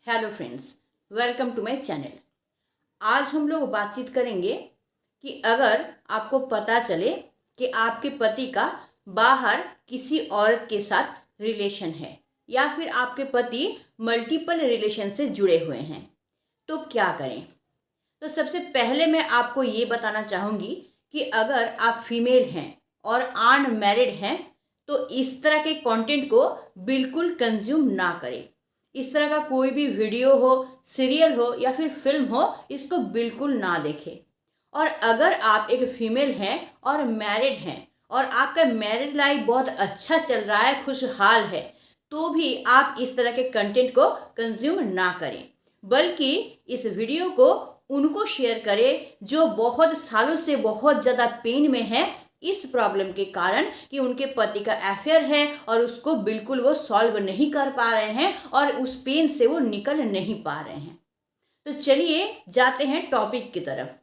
Hello friends, welcome to my channel. आज हम लोग बातचीत करेंगे कि अगर आपको पता चले कि आपके पति का बाहर किसी औरत के साथ रिलेशन है या फिर आपके पति मल्टीपल रिलेशन से जुड़े हुए हैं तो क्या करें। तो सबसे पहले मैं आपको ये बताना चाहूँगी कि अगर आप फीमेल हैं और अनमैरिड हैं तो इस तरह के कंटेंट को बिल्कुल कंज्यूम ना करें। इस तरह का कोई भी वीडियो हो, सीरियल हो या फिर फिल्म हो, इसको बिल्कुल ना देखें। और अगर आप एक फीमेल हैं और मैरिड हैं और आपका मैरिड लाइफ बहुत अच्छा चल रहा है, खुशहाल है, तो भी आप इस तरह के कंटेंट को कंज्यूम ना करें, बल्कि इस वीडियो को उनको शेयर करें जो बहुत सालों से बहुत ज़्यादा पेन में है इस प्रॉब्लम के कारण कि उनके पति का अफेयर है और उसको बिल्कुल वो सॉल्व नहीं कर पा रहे हैं और उस पेन से वो निकल नहीं पा रहे हैं। तो चलिए जाते हैं टॉपिक की तरफ।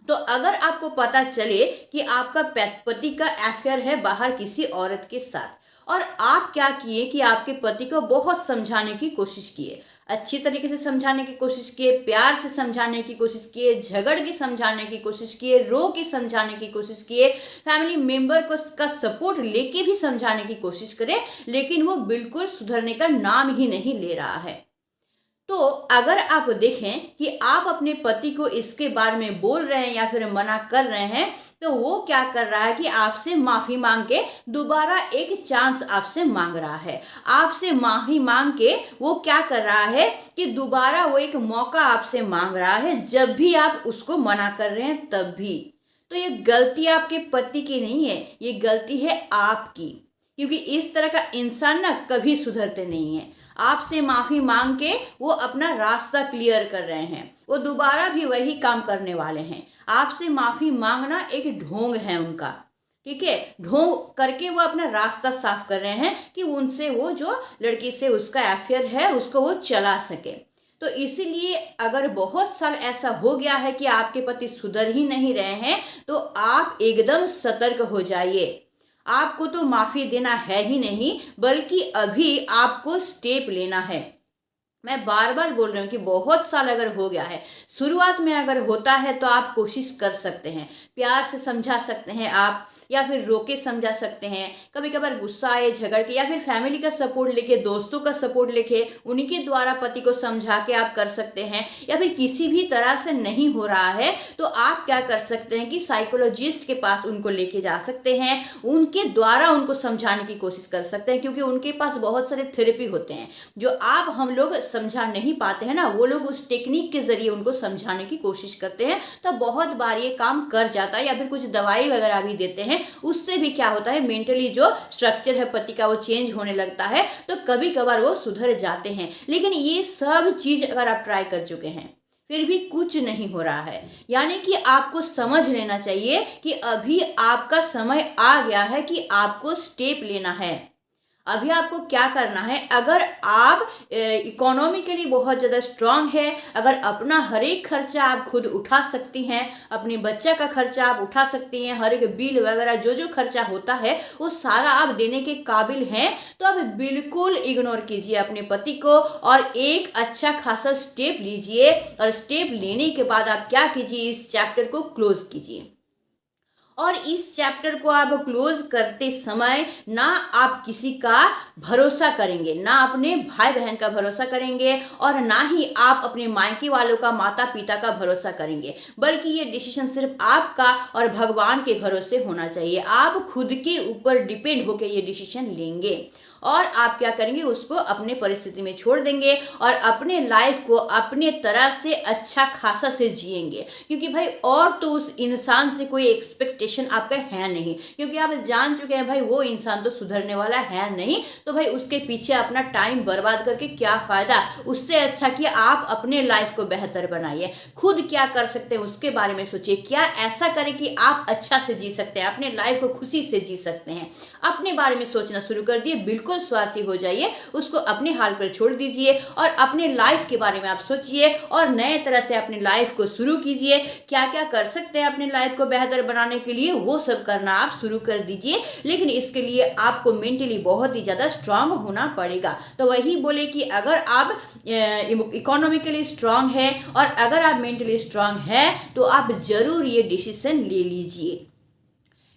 तो अगर आपको पता चले कि आपका पति का अफेयर है बाहर किसी औरत के साथ और आप क्या किए कि आपके पति को बहुत समझाने की कोशिश किए, अच्छी तरीके से समझाने की कोशिश किए, प्यार से समझाने की कोशिश किए, झगड़ के समझाने की कोशिश किए, रो के समझाने की कोशिश किए, फैमिली मेंबर को का सपोर्ट लेके भी समझाने की कोशिश करें, लेकिन वो बिल्कुल सुधरने का नाम ही नहीं ले रहा है। तो अगर आप देखें कि आप अपने पति को इसके बारे में बोल रहे हैं या फिर मना कर रहे हैं, तो वो क्या कर रहा है कि आपसे माफ़ी मांग के दोबारा एक चांस आपसे मांग रहा है। आपसे माफ़ी मांग के वो क्या कर रहा है कि दोबारा वो एक मौका आपसे मांग रहा है, जब भी आप उसको मना कर रहे हैं तब भी। तो ये गलती आपके पति की नहीं है, ये गलती है आपकी, क्योंकि इस तरह का इंसान ना कभी सुधरते नहीं है। आपसे माफ़ी मांग के वो अपना रास्ता क्लियर कर रहे हैं, वो दोबारा भी वही काम करने वाले हैं। आपसे माफ़ी मांगना एक ढोंग है उनका, ठीक है, ढोंग करके वो अपना रास्ता साफ कर रहे हैं कि उनसे वो जो लड़की से उसका अफेयर है उसको वो चला सके। तो इसीलिए अगर बहुत साल ऐसा हो गया है कि आपके पति सुधर ही नहीं रहे हैं, तो आप एकदम सतर्क हो जाइए। आपको तो माफ़ी देना है ही नहीं, बल्कि अभी आपको स्टेप लेना है। मैं बार बार बोल रही हूँ कि बहुत साल अगर हो गया है, शुरुआत में अगर होता है तो आप कोशिश कर सकते हैं, प्यार से समझा सकते हैं आप, या फिर रोके समझा सकते हैं। कभी कभार गुस्सा आए, झगड़ के, या फिर फैमिली का सपोर्ट लेके, दोस्तों का सपोर्ट लेके, उन्हीं के द्वारा पति को समझा के आप कर सकते हैं। या फिर किसी भी तरह से नहीं हो रहा है तो आप क्या कर सकते हैं कि साइकोलॉजिस्ट के पास उनको लेके जा सकते हैं, उनके द्वारा उनको समझाने की कोशिश कर सकते हैं, क्योंकि उनके पास बहुत सारे थेरेपी होते हैं जो आप हम लोग समझा नहीं पाते हैं ना, वो लोग उस टेक्निक के जरिए उनको समझाने की कोशिश करते हैं। तो बहुत बार ये काम कर जाता है, या फिर कुछ दवाई वगैरह भी देते हैं, उससे भी क्या होता है, मेंटली जो स्ट्रक्चर है पति का वो चेंज होने लगता है, तो कभी कभार वो सुधर जाते हैं। लेकिन ये सब चीज अगर आप ट्राई कर चुके हैं फिर भी कुछ नहीं हो रहा है, यानी कि आपको समझ लेना चाहिए कि अभी आपका समय आ गया है कि आपको स्टेप लेना है। अभी आपको क्या करना है, अगर आप इकोनॉमिकली बहुत ज़्यादा स्ट्रांग है, अगर अपना हर एक खर्चा आप खुद उठा सकती हैं, अपने बच्चा का खर्चा आप उठा सकती हैं, हर एक बिल वगैरह जो जो खर्चा होता है वो सारा आप देने के काबिल हैं, तो आप बिल्कुल इग्नोर कीजिए अपने पति को और एक अच्छा खासा स्टेप लीजिए। और स्टेप लेने के बाद आप क्या कीजिए, इस चैप्टर को क्लोज कीजिए। और इस चैप्टर को आप क्लोज करते समय ना आप किसी का भरोसा करेंगे, ना अपने भाई बहन का भरोसा करेंगे, और ना ही आप अपने मायके वालों का, माता पिता का भरोसा करेंगे, बल्कि ये डिसीजन सिर्फ आपका और भगवान के भरोसे होना चाहिए। आप खुद के ऊपर डिपेंड होकर ये डिसीजन लेंगे और आप क्या करेंगे, उसको अपने परिस्थिति में छोड़ देंगे और अपने लाइफ को अपने तरह से अच्छा खासा से जिएंगे। क्योंकि भाई और तो उस इंसान से कोई एक्सपेक्टेशन आपका है नहीं, क्योंकि आप जान चुके हैं भाई वो इंसान तो सुधरने वाला है नहीं, तो भाई उसके पीछे अपना टाइम बर्बाद करके क्या फ़ायदा। उससे अच्छा कि आप अपने लाइफ को बेहतर बनाइए, खुद क्या कर सकते हैं उसके बारे में सोचिए, क्या ऐसा करें कि आप अच्छा से जी सकते हैं, अपने लाइफ को खुशी से जी सकते हैं। अपने बारे में सोचना शुरू कर दिए, बिल्कुल बिल्कुल स्वार्थी हो जाइए, उसको अपने हाल पर छोड़ दीजिए और अपने लाइफ के बारे में आप सोचिए और नए तरह से अपनी लाइफ को शुरू कीजिए। क्या क्या कर सकते हैं अपनी लाइफ को बेहतर बनाने के लिए, वो सब करना आप शुरू कर दीजिए। लेकिन इसके लिए आपको मेंटली बहुत ही ज़्यादा स्ट्रांग होना पड़ेगा। तो वही बोले कि अगर आप इकोनॉमिकली स्ट्रांग है और अगर आप मेंटली स्ट्रांग है तो आप जरूर ये डिसीजन ले लीजिए।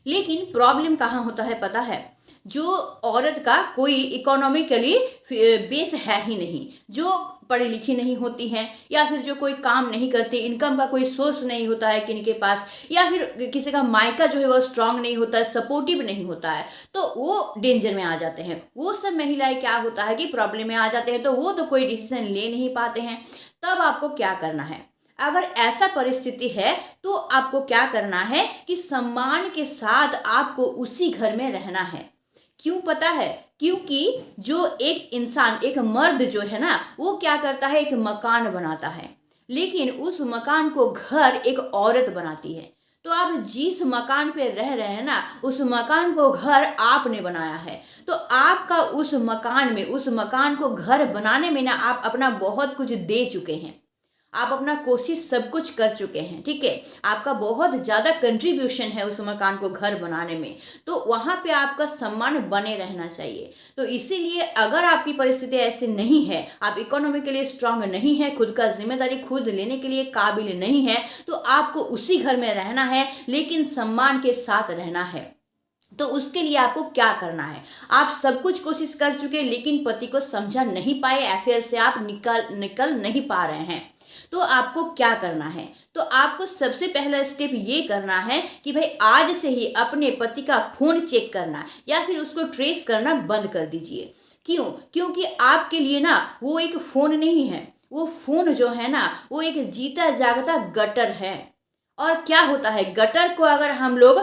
लेकिन प्रॉब्लम कहाँ होता है पता है, जो औरत का कोई इकोनॉमिकली बेस है ही नहीं, जो पढ़ी लिखी नहीं होती हैं या फिर जो कोई काम नहीं करती, इनकम का कोई सोर्स नहीं होता है किन के पास, या फिर किसी का मायका जो है वो स्ट्रांग नहीं होता है, सपोर्टिव नहीं होता है, तो वो डेंजर में आ जाते हैं। वो सब महिलाएं क्या होता है कि प्रॉब्लम में आ जाते हैं, तो वो तो कोई डिसीजन ले नहीं पाते हैं। तब आपको क्या करना है, अगर ऐसा परिस्थिति है तो आपको क्या करना है कि सम्मान के साथ आपको उसी घर में रहना है। क्यों पता है, क्योंकि जो एक इंसान, एक मर्द जो है ना, वो क्या करता है, एक मकान बनाता है, लेकिन उस मकान को घर एक औरत बनाती है। तो आप जिस मकान पे रह रहे हैं ना, उस मकान को घर आपने बनाया है। तो आपका उस मकान में, उस मकान को घर बनाने में ना आप अपना बहुत कुछ दे चुके हैं, आप अपना कोशिश सब कुछ कर चुके हैं, ठीक है, आपका बहुत ज़्यादा कंट्रीब्यूशन है उस मकान को घर बनाने में। तो वहाँ पे आपका सम्मान बने रहना चाहिए। तो इसीलिए अगर आपकी परिस्थिति ऐसी नहीं है, आप इकोनॉमिकली स्ट्रांग नहीं है, खुद का जिम्मेदारी खुद लेने के लिए काबिल नहीं है, तो आपको उसी घर में रहना है, लेकिन सम्मान के साथ रहना है। तो उसके लिए आपको क्या करना है, आप सब कुछ कोशिश कर चुके लेकिन पति को समझा नहीं पाए, अफेयर से आप निकल नहीं पा रहे हैं, तो आपको क्या करना है, तो आपको सबसे पहला स्टेप ये करना है कि भाई आज से ही अपने पति का फोन चेक करना या फिर उसको ट्रेस करना बंद कर दीजिए। क्यों, क्योंकि आपके लिए ना वो एक फोन नहीं है, वो फोन जो है ना वो एक जीता जागता गटर है। और क्या होता है, गटर को अगर हम लोग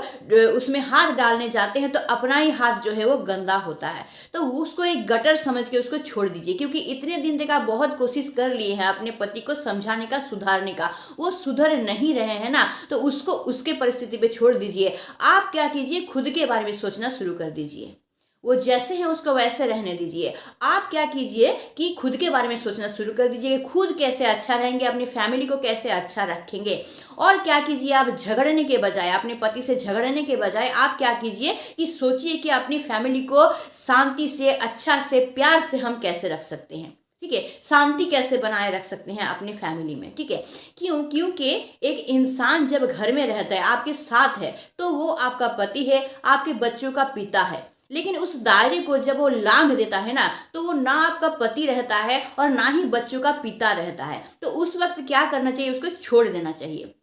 उसमें हाथ डालने जाते हैं तो अपना ही हाथ जो है वो गंदा होता है। तो उसको एक गटर समझ के उसको छोड़ दीजिए, क्योंकि इतने दिन तक आप बहुत कोशिश कर लिए हैं अपने पति को समझाने का, सुधारने का, वो सुधर नहीं रहे हैं ना, तो उसको उसके परिस्थिति पे छोड़ दीजिए। आप क्या कीजिए, खुद के बारे में सोचना शुरू कर दीजिए, वो जैसे हैं उसको वैसे रहने दीजिए। आप क्या कीजिए कि खुद के बारे में सोचना शुरू कर दीजिए, खुद कैसे अच्छा रहेंगे, अपनी फैमिली को कैसे अच्छा रखेंगे। और क्या कीजिए, आप झगड़ने के बजाय, अपने पति से झगड़ने के बजाय आप क्या कीजिए कि सोचिए कि अपनी फैमिली को शांति से, अच्छा से, प्यार से हम कैसे रख सकते हैं, ठीक है, शांति कैसे बनाए रख सकते हैं अपनी फैमिली में, ठीक है। क्यों, क्योंकि एक इंसान जब घर में रहता है, आपके साथ है, तो वो आपका पति है, आपके बच्चों का पिता है। लेकिन उस दायरे को जब वो लांघ देता है ना, तो वो ना आपका पति रहता है और ना ही बच्चों का पिता रहता है। तो उस वक्त क्या करना चाहिए, उसको छोड़ देना चाहिए,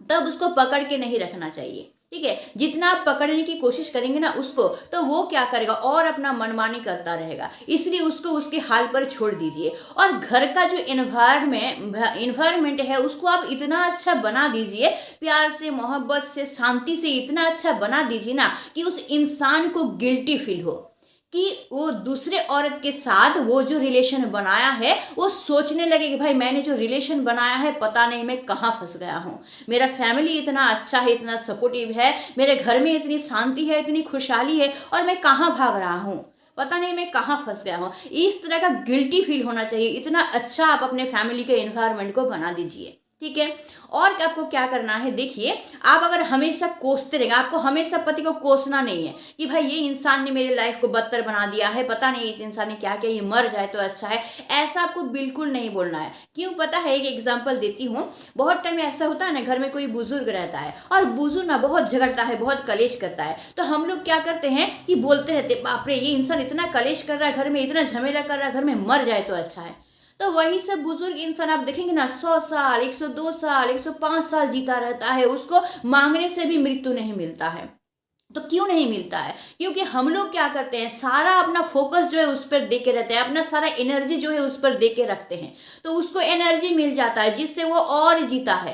तब उसको पकड़ के नहीं रखना चाहिए, ठीक है। जितना आप पकड़ने की कोशिश करेंगे ना उसको, तो वो क्या करेगा, और अपना मनमानी करता रहेगा। इसलिए उसको उसके हाल पर छोड़ दीजिए। और घर का जो इन्वायरमेंट है उसको आप इतना अच्छा बना दीजिए, प्यार से, मोहब्बत से, शांति से इतना अच्छा बना दीजिए ना कि उस इंसान को गिल्टी फील हो कि वो दूसरे औरत के साथ वो जो रिलेशन बनाया है वो सोचने लगे कि भाई मैंने जो रिलेशन बनाया है पता नहीं मैं कहाँ फंस गया हूँ, मेरा फैमिली इतना अच्छा है, इतना सपोर्टिव है, मेरे घर में इतनी शांति है, इतनी खुशहाली है, और मैं कहाँ भाग रहा हूँ, पता नहीं मैं कहाँ फंस गया हूँ। इस तरह का गिल्टी फील होना चाहिए। इतना अच्छा आप अपने फैमिली के एनवायरनमेंट को बना दीजिए, ठीक है। और आपको क्या करना है, देखिए, आप अगर हमेशा कोसते रहेंगे, आपको हमेशा पति को कोसना नहीं है कि भाई ये इंसान ने मेरे लाइफ को बदतर बना दिया है, पता नहीं इस इंसान ने क्या किया, ये मर जाए तो अच्छा है, ऐसा आपको बिल्कुल नहीं बोलना है। क्यों पता है, एक एग्जांपल देती हूँ। बहुत टाइम ऐसा होता है ना, घर में कोई बुजुर्ग रहता है और बुजुर्ग ना बहुत झगड़ता है, बहुत कलेश करता है, तो हम लोग क्या करते हैं कि बोलते रहते, बाप रे ये इंसान इतना कलेश कर रहा है, घर में इतना झमेला कर रहा है, घर में मर जाए तो अच्छा है। तो वही सब बुजुर्ग इंसान आप देखेंगे ना, 100 साल, 102 साल, 105 साल जीता रहता है, उसको मांगने से भी मृत्यु नहीं मिलता है। तो क्यों नहीं मिलता है, क्योंकि हम लोग क्या करते हैं, सारा अपना फोकस जो है उस पर दे के रहते हैं, अपना सारा एनर्जी जो है उस पर दे के रखते हैं, तो उसको एनर्जी मिल जाता है जिससे वो और जीता है।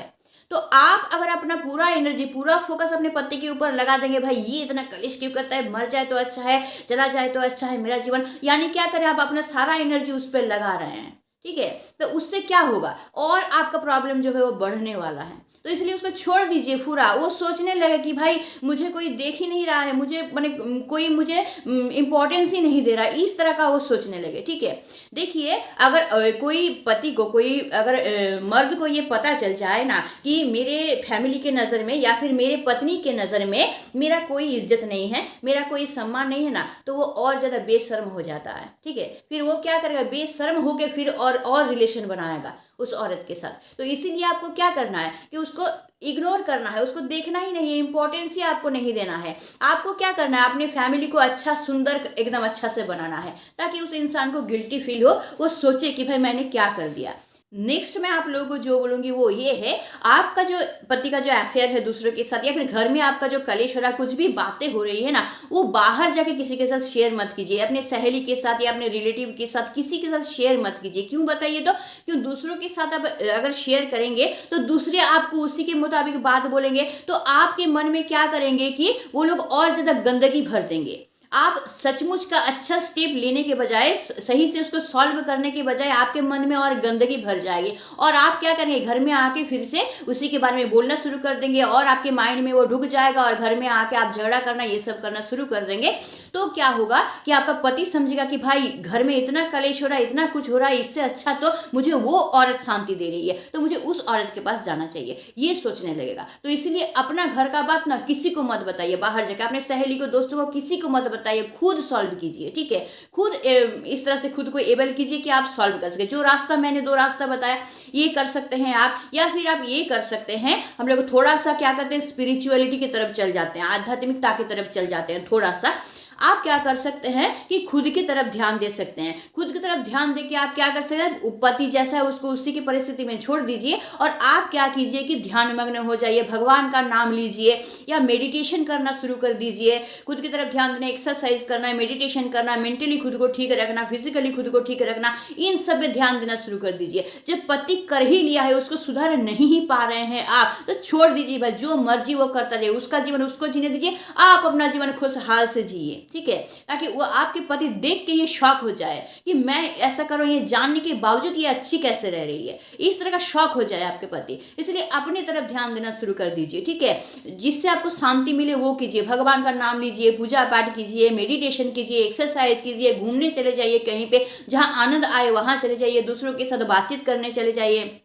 तो आप अगर अपना पूरा एनर्जी, पूरा फोकस अपने पति के ऊपर लगा देंगे, भाई ये इतना कलेश क्यों करता है, मर जाए तो अच्छा है, चला जाए तो अच्छा है मेरा जीवन, यानी क्या करें, आप अपना सारा एनर्जी उस पर लगा रहे हैं, ठीक है। तो उससे क्या होगा, और आपका प्रॉब्लम जो है वो बढ़ने वाला है। तो इसलिए उसको छोड़ दीजिए पूरा। वो सोचने लगे कि भाई मुझे कोई देख ही नहीं रहा है, मुझे मैंने कोई मुझे इम्पोर्टेंस ही नहीं दे रहा, इस तरह का वो सोचने लगे। ठीक है। देखिए, अगर कोई पति को, कोई अगर मर्द को ये पता चल जाए ना कि मेरे फैमिली के नज़र में या फिर मेरे पत्नी के नज़र में मेरा कोई इज्जत नहीं है, मेरा कोई सम्मान नहीं है ना, तो वो और ज़्यादा बेशर्म हो जाता है। ठीक है। फिर वो क्या करेगा, बेशर्म होकर फिर और रिलेशन बनाएगा उस औरत के साथ। तो इसीलिए आपको क्या करना है कि उसको इग्नोर करना है, उसको देखना ही नहीं है, इंपॉर्टेंस ही आपको नहीं देना है। आपको क्या करना है, अपने फैमिली को अच्छा, सुंदर, एकदम अच्छा से बनाना है, ताकि उस इंसान को गिल्टी फील हो, वो सोचे कि भाई मैंने क्या कर दिया। नेक्स्ट मैं आप लोगों को जो बोलूंगी वो ये है, आपका जो पति का जो अफेयर है दूसरों के साथ, या फिर घर में आपका जो कलेश हो रहा है, कुछ भी बातें हो रही है ना, वो बाहर जाके किसी के साथ शेयर मत कीजिए। अपने सहेली के साथ या अपने रिलेटिव के साथ, किसी के साथ शेयर मत कीजिए। क्यों बताइए तो, क्यों दूसरों के साथ अब अगर शेयर करेंगे तो दूसरे आपको उसी के मुताबिक बात बोलेंगे, तो आपके मन में क्या करेंगे कि वो लोग और ज्यादा गंदगी भर देंगे। आप सचमुच का अच्छा स्टेप लेने के बजाय, सही से उसको सॉल्व करने के बजाय, आपके मन में और गंदगी भर जाएगी, और आप क्या करेंगे, घर में आके फिर से उसी के बारे में बोलना शुरू कर देंगे, और आपके माइंड में वो ढुक जाएगा, और घर में आके आप झगड़ा करना, ये सब करना शुरू कर देंगे। तो क्या होगा कि आपका पति समझेगा कि भाई घर में इतना कलेश हो रहा है, इतना कुछ हो रहा है, इससे अच्छा तो मुझे वो औरत शांति दे रही है, तो मुझे उस औरत के पास जाना चाहिए, ये सोचने लगेगा। तो इसीलिए अपना घर का बात ना किसी को मत बताइए, बाहर जाकर अपने सहेली को, दोस्तों को, किसी को मत बताइए, खुद सॉल्व कीजिए। ठीक है। खुद इस तरह से खुद को एबल कीजिए कि आप सॉल्व कर सके। जो रास्ता मैंने 2 रास्ता बताया, ये कर सकते हैं आप, या फिर आप ये कर सकते हैं, हम लोग थोड़ा सा क्या करते हैं, स्पिरिचुअलिटी की तरफ चल जाते हैं, आध्यात्मिकता की तरफ चल जाते हैं। थोड़ा सा आप क्या कर सकते हैं कि खुद की तरफ ध्यान दे सकते हैं। खुद की तरफ ध्यान दे के आप क्या कर सकते हैं, पति जैसा है उसको उसी की परिस्थिति में छोड़ दीजिए, और आप क्या कीजिए कि ध्यान मग्न हो जाइए, भगवान का नाम लीजिए, या मेडिटेशन करना शुरू कर दीजिए। खुद की तरफ ध्यान देना, एक्सरसाइज करना है, मेडिटेशन करना, मेंटली खुद को ठीक रखना, फिजिकली खुद को ठीक रखना, इन सब में ध्यान देना शुरू कर दीजिए। जब पति कर ही लिया है, उसको सुधार नहीं ही पा रहे हैं आप, तो छोड़ दीजिए भाई, जो मर्जी वो करता रहे, उसका जीवन उसको जीने दीजिए, आप अपना जीवन खुशहाल से जिए। ठीक है। ताकि वो आपके पति देख के ये शॉक हो जाए कि मैं ऐसा कर रहा हूं, ये जानने के बावजूद ये अच्छी कैसे रह रही है, इस तरह का शॉक हो जाए आपके पति। इसलिए अपनी तरफ ध्यान देना शुरू कर दीजिए। ठीक है। जिससे आपको शांति मिले वो कीजिए, भगवान का नाम लीजिए, पूजा पाठ कीजिए, मेडिटेशन कीजिए, एक्सरसाइज कीजिए, घूमने चले जाइए, कहीं पे जहां आनंद आए वहां चले जाइए, दूसरों के साथ बातचीत करने चले जाइए,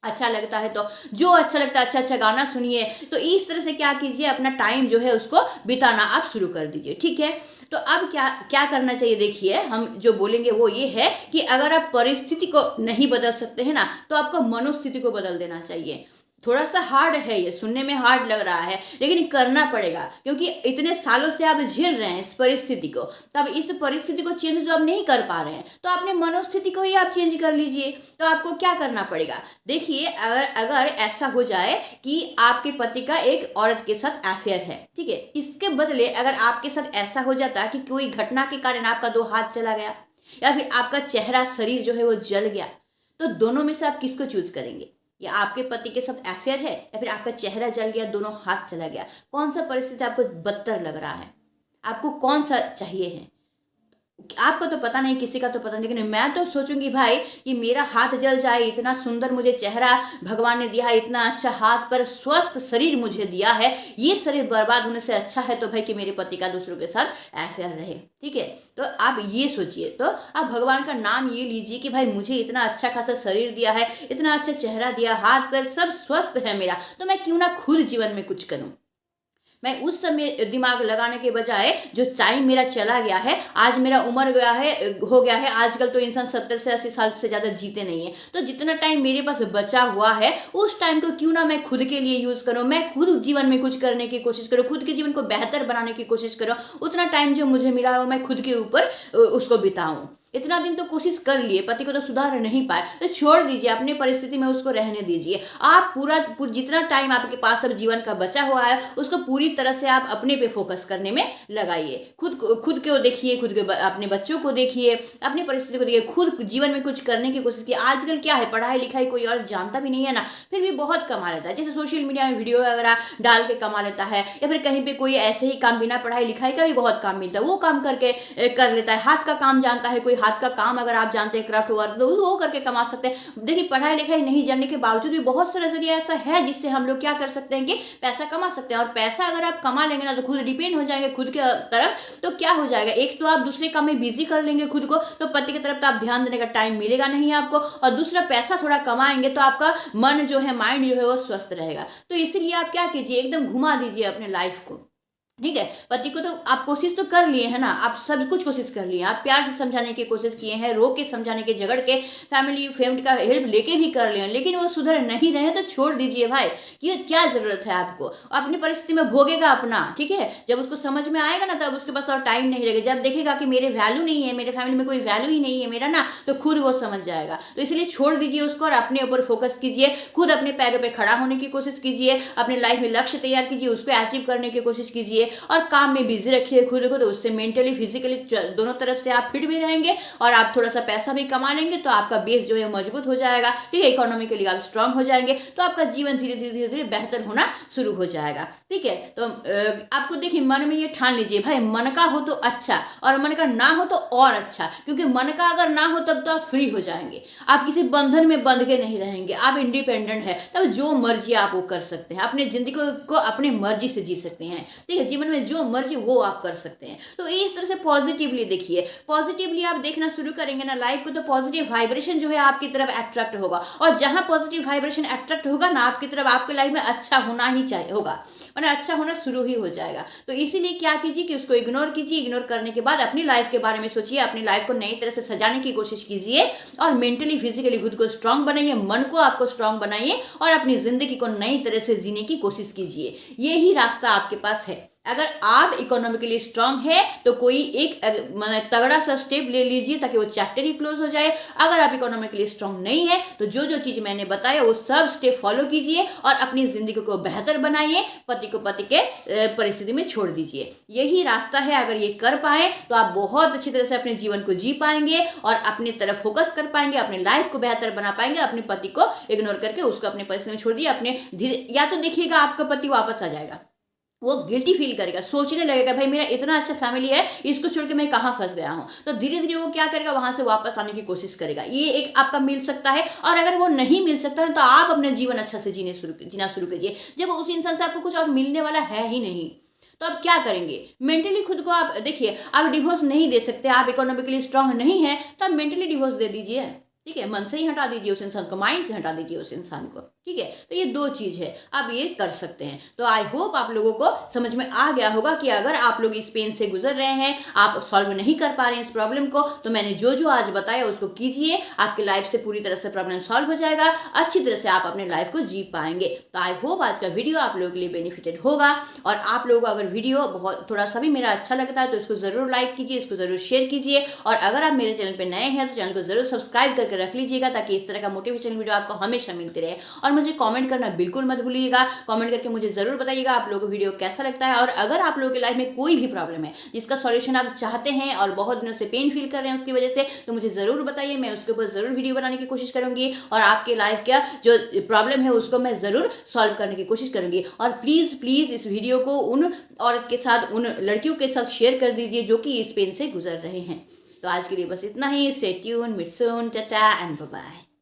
अच्छा लगता है तो, जो अच्छा लगता है, अच्छा अच्छा गाना सुनिए। तो इस तरह से क्या कीजिए, अपना टाइम जो है उसको बिताना आप शुरू कर दीजिए। ठीक है। तो अब क्या क्या करना चाहिए, देखिए हम जो बोलेंगे वो ये है कि अगर आप परिस्थिति को नहीं बदल सकते हैं ना, तो आपको मनोस्थिति को बदल देना चाहिए। थोड़ा सा हार्ड है, ये सुनने में हार्ड लग रहा है, लेकिन करना पड़ेगा, क्योंकि इतने सालों से आप झेल रहे हैं इस परिस्थिति को। तब इस परिस्थिति को चेंज जो आप नहीं कर पा रहे हैं, तो अपने मनोस्थिति को ही आप चेंज कर लीजिए। तो आपको क्या करना पड़ेगा, देखिए, अगर ऐसा हो जाए कि आपके पति का एक औरत के साथ अफेयर है, ठीक है, इसके बदले अगर आपके साथ ऐसा हो जाता कि कोई घटना के कारण आपका 2 हाथ चला गया, या फिर आपका चेहरा, शरीर जो है वो जल गया, तो दोनों में से आप किसको चूज करेंगे? या आपके पति के साथ अफेयर है, या फिर आपका चेहरा जल गया, दोनों हाथ चला गया, कौन सा परिस्थिति आपको बदतर लग रहा है? आपको कौन सा चाहिए है? आपको तो पता नहीं, किसी का तो पता नहीं, लेकिन मैं तो सोचूंगी भाई कि मेरा हाथ जल जाए, इतना सुंदर मुझे चेहरा भगवान ने दिया है, इतना अच्छा हाथ पर स्वस्थ शरीर मुझे दिया है, ये शरीर बर्बाद होने से अच्छा है तो भाई कि मेरे पति का दूसरों के साथ अफेयर रहे। ठीक है। तो आप ये सोचिए, तो आप भगवान का नाम ये लीजिए कि भाई मुझे इतना अच्छा खासा शरीर दिया है, इतना अच्छा चेहरा दिया, हाथ पैर सब स्वस्थ है मेरा, तो मैं क्यों ना खुद जीवन में कुछ करूं। मैं उस समय दिमाग लगाने के बजाय जो टाइम मेरा चला गया है, आज मेरा उम्र हो गया है, आजकल तो इंसान 70 से 80 साल से ज़्यादा जीते नहीं है, तो जितना टाइम मेरे पास बचा हुआ है उस टाइम को क्यों ना मैं खुद के लिए यूज़ करूँ, मैं खुद जीवन में कुछ करने की कोशिश करूँ, खुद के जीवन को बेहतर बनाने की कोशिश करूँ। उतना टाइम जो मुझे मिला है मैं खुद के ऊपर उसको बिताऊँ। इतना दिन तो कोशिश कर लिए, पति को तो सुधार नहीं पाए, तो छोड़ दीजिए, अपनी परिस्थिति में उसको रहने दीजिए। आप पूरा जितना टाइम आपके पास अब जीवन का बचा हुआ है उसको पूरी तरह से आप अपने पे फोकस करने में लगाइए। खुद को देखिए, अपने बच्चों को देखिए, अपनी परिस्थिति को देखिए, खुद जीवन में कुछ करने की कोशिश कीजिए। आजकल क्या है, पढ़ाई लिखाई कोई और जानता भी नहीं है ना, फिर भी बहुत कमा लेता है, जैसे सोशल मीडिया में वीडियो वगैरह डाल के कमा लेता है, या फिर कहीं पे कोई ऐसे ही काम बिना पढ़ाई लिखाई का भी बहुत काम मिलता है, वो काम करके कर लेता है। हाथ का काम जानता है कोई, हाथ का काम अगर आप जानते हैं, क्राफ्ट वर्क, तो वो करके कमा सकते हैं। देखिए पढ़ाई लिखाई नहीं जानने के बावजूद भी बहुत सारा जरिया ऐसा है जिससे हम लोग क्या कर सकते हैं कि पैसा कमा सकते हैं। और पैसा अगर आप कमा लेंगे ना तो खुद डिपेंड हो जाएंगे खुद के तरफ, तो क्या हो जाएगा, एक तो आप दूसरे काम में बिजी कर लेंगे खुद को, तो पति की तरफ तो आप ध्यान देने का टाइम मिलेगा नहीं आपको, और दूसरा पैसा थोड़ा कमाएंगे तो आपका मन जो है, माइंड जो है वो स्वस्थ रहेगा। तो इसीलिए आप क्या कीजिए, एकदम घुमा दीजिए अपने लाइफ को, ठीक है। पति को तो आप कोशिश तो कर लिए है ना, आप सब कुछ कोशिश कर लिए, आप प्यार से समझाने की कोशिश किए हैं, रो के समझाने के, झगड़ के, फैमिली फ्रेंड का हेल्प लेके भी कर लिए, लेकिन वो सुधर नहीं रहे तो छोड़ दीजिए भाई, कि क्या जरूरत है आपको, अपनी परिस्थिति में भोगेगा अपना, ठीक है। जब उसको समझ में आएगा ना तब उसके पास और टाइम नहीं रहेगा, जब देखेगा कि मेरे वैल्यू नहीं है, मेरे फैमिली में कोई वैल्यू ही नहीं है मेरा ना, तो खुद वो समझ जाएगा। तो इसलिए छोड़ दीजिए उसको और अपने ऊपर फोकस कीजिए, खुद अपने पैरों पर खड़ा होने की कोशिश कीजिए, अपने लाइफ में लक्ष्य तैयार कीजिए, उसको अचीव करने की कोशिश कीजिए, और काम में बिजी रखिए खुद को, तो उससे मेंटली फिजिकली दोनों तरफ से आप फिट भी रहेंगे, और आप थोड़ा सा पैसा भी कमा लेंगे तो आपका बेस जो है मजबूत हो जाएगा, ठीक है। इकोनॉमिकली आप स्ट्रांग हो जाएंगे तो आपका जीवन धीरे धीरे धीरे धीरे बेहतर होना शुरू हो जाएगा, ठीक है। तो आपको देखिए मन में ये ठान लीजिए भाई, मन का हो तो अच्छा और मन का ना हो तो और अच्छा, क्योंकि मन का अगर ना हो तब तो आप फ्री हो जाएंगे, आप किसी बंधन में बंध के नहीं रहेंगे, आप इंडिपेंडेंट है, तब जो मर्जी आप वो कर सकते हैं, अपने जिंदगी को अपने मर्जी से जी सकते हैं, ठीक है। जीवन में जो मर्जी वो आप कर सकते हैं। तो इस तरह से पॉजिटिवली देखिए, पॉजिटिवली आप देखना शुरू करेंगे ना लाइफ को, तो पॉजिटिव वाइब्रेशन जो है आपकी तरफ अट्रैक्ट होगा, और जहां पॉजिटिव वाइब्रेशन अट्रैक्ट होगा ना आपकी तरफ, आपके लाइफ में अच्छा होना ही चाहिए होगा, और अच्छा होना शुरू ही हो जाएगा। तो इसीलिए क्या कीजिए कि उसको इग्नोर कीजिए, इग्नोर करने के बाद अपनी लाइफ के बारे में सोचिए, अपनी लाइफ को नई तरह से सजाने की कोशिश कीजिए, और मेंटली फिजिकली खुद को स्ट्रांग बनाइए, मन को आपको स्ट्रांग बनाइए, और अपनी जिंदगी को नई तरह से जीने की कोशिश कीजिए। यही रास्ता आपके पास है। अगर आप इकोनॉमिकली स्ट्रांग है तो कोई एक तगड़ा सा स्टेप ले लीजिए ताकि वो चैप्टर ही क्लोज हो जाए। अगर आप इकोनॉमिकली स्ट्रांग नहीं है तो जो जो चीज मैंने बताया वो सब स्टेप फॉलो कीजिए और अपनी जिंदगी को बेहतर बनाइए, पति को पति के परिस्थिति में छोड़ दीजिए। यही रास्ता है। अगर ये कर पाए तो आप बहुत अच्छी तरह से अपने जीवन को जी पाएंगे और अपनी तरफ फोकस कर पाएंगे, अपने लाइफ को बेहतर बना पाएंगे। अपने पति को इग्नोर करके उसको अपने परिस्थिति में छोड़ दिए। अपने या तो देखिएगा आपका पति वापस आ जाएगा, वो गिल्टी फील करेगा, सोचने लगेगा भाई मेरा इतना अच्छा फैमिली है, इसको छोड़ के मैं कहाँ फंस गया हूँ। तो धीरे धीरे वो क्या करेगा, वहां से वापस आने की कोशिश करेगा। ये एक आपका मिल सकता है। और अगर वो नहीं मिल सकता है तो आप अपना जीवन अच्छा से जीना शुरू कीजिए। जब उस इंसान से आपको कुछ और मिलने वाला है ही नहीं तो आप क्या करेंगे, मेंटली खुद को आप देखिए, आप डिवोर्स नहीं दे सकते, आप इकोनॉमिकली स्ट्रांग नहीं है तो आप मेंटली डिवोर्स दे दीजिए, ठीक है। मन से ही हटा दीजिए उस इंसान को, माइंड से हटा दीजिए उस इंसान को, ठीक है। तो ये दो चीज है, आप ये कर सकते हैं। तो आई होप आप लोगों को समझ में आ गया होगा कि अगर आप लोग इस पेन से गुजर रहे हैं, आप सॉल्व नहीं कर पा रहे हैं इस प्रॉब्लम को, तो मैंने जो जो आज बताया उसको कीजिए, आपकी लाइफ से पूरी तरह से प्रॉब्लम सॉल्व हो जाएगा, अच्छी तरह से आप अपने लाइफ को जी पाएंगे। तो आई होप आज का वीडियो आप लोगों के लिए बेनिफिटेड होगा। और आप लोगों को अगर वीडियो बहुत थोड़ा सा भी मेरा अच्छा लगता है तो इसको जरूर लाइक कीजिए, इसको जरूर शेयर कीजिए। और अगर आप मेरे चैनल पर नए हैं तो चैनल को जरूर सब्सक्राइब करके रख लीजिएगा ताकि इस तरह का मोटिवेशनल वीडियो आपको हमेशा मिलती रहे। और मुझे कमेंट करना बिल्कुल मत भूलिएगा, कमेंट करके मुझे जरूर बताइएगा आप लोगों को वीडियो कैसा लगता है। और अगर आप लोगों की लाइफ में कोई भी प्रॉब्लम है जिसका सॉल्यूशन आप चाहते हैं और बहुत दिनों से पेन फील कर रहे हैं उसकी वजह से, तो मुझे जरूर बताइए, मैं उसके ऊपर जरूर वीडियो बनाने की कोशिश करूंगी और आपके लाइफ का जो प्रॉब्लम है उसको मैं जरूर सॉल्व करने की कोशिश करूंगी। और प्लीज प्लीज इस वीडियो को उन औरत के साथ, उन लड़कियों के साथ शेयर कर दीजिए जो कि इस पेन से गुजर रहे हैं। तो आज के लिए बस इतना ही। Stay tuned, meet soon, tata and bye bye.